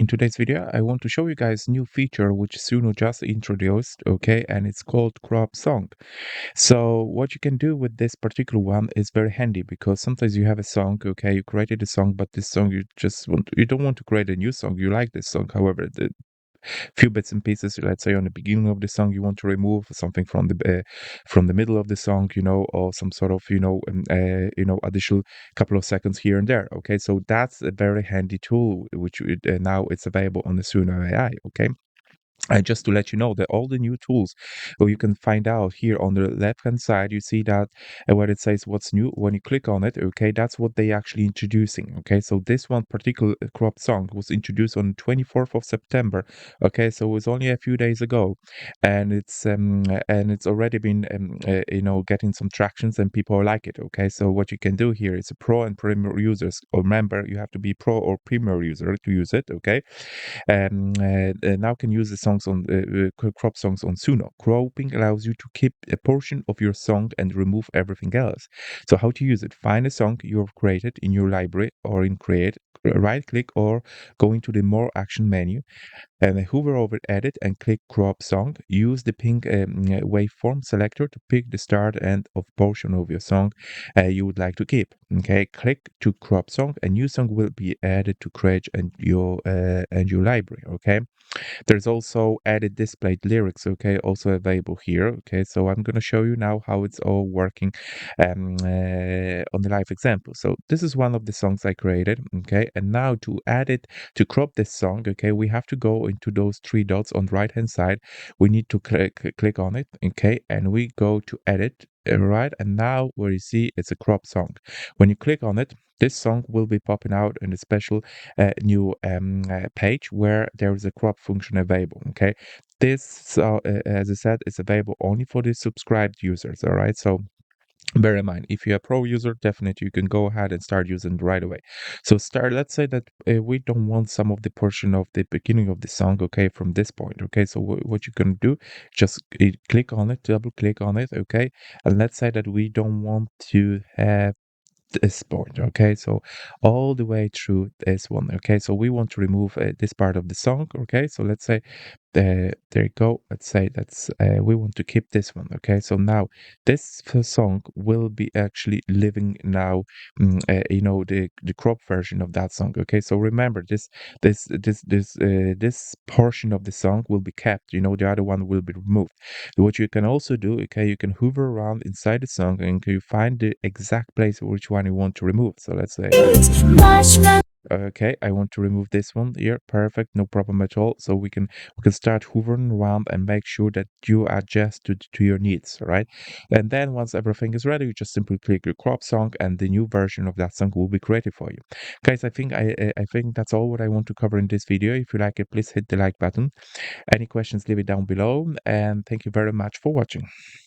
In today's video, I want to show you guys new feature which Suno just introduced, okay, and it's called crop song. So what you can do with this particular one is very handy because sometimes you have a song, okay, you created a song, but this song you don't want to create a new song. You like this song, however, the few bits and pieces, let's say on the beginning of the song you want to remove something from the middle of the song, or some sort of additional couple of seconds here and there. Okay, so that's a very handy tool which now it's available on the Suno AI. Okay, and just to let you know that all the new tools, well, you can find out here on the left hand side, you see that where it says what's new. When you click on it, okay, that's what they actually introducing. Okay, so this one particular crop song was introduced on 24th of September. Okay, so it was only a few days ago, and it's already been getting some tractions and people like it. Okay, so what you can do here is a pro and premier users. Remember, you have to be pro or premier user to use it. Okay, now can use the songs on crop songs on Suno. Cropping allows you to keep a portion of your song and remove everything else. So how to use it? Find a song you have created in your library or in Create. Right click or go into the More Action menu and hover over Edit and click Crop Song. Use the pink waveform selector to pick the start and of portion of your song you would like to keep. Okay, click to crop song. A new song will be added to Create and your library. Okay, there's also added displayed lyrics, okay, also available here. Okay, so I'm going to show you now how it's all working on the live example. So this is one of the songs I created, okay, and now to add it, to crop this song, okay, we have to go into those three dots on the right hand side. We need to click on it, okay, and we go to edit, right, and now where you see it's a crop song. When you click on it, this song will be popping out in a special new page where there is a crop function available. Okay, this as I said, is available only for the subscribed users. All right, so bear in mind, if you're a pro user, definitely you can go ahead and start using it right away. So let's say that we don't want some of the portion of the beginning of the song, okay, from this point. Okay, so what you can do, just click on it, double click on it, okay, and let's say that we don't want to have this point. Okay, so all the way through this one. Okay, so we want to remove this part of the song. Okay, so let's say there you go. Let's say that's we want to keep this one. Okay, so now this song will be actually living now, the crop version of that song. Okay, so remember this portion of the song will be kept. The other one will be removed. What you can also do, okay, you can hover around inside the song and you find the exact place which one you want to remove. So let's say, okay, I want to remove this one here. Perfect, no problem at all. So we can start hovering around and make sure that you adjust to your needs, right? And then once everything is ready, you just simply click your crop song, and the new version of that song will be created for you. Guys, I think that's all what I want to cover in this video. If you like it, please hit the like button. Any questions, leave it down below, and thank you very much for watching.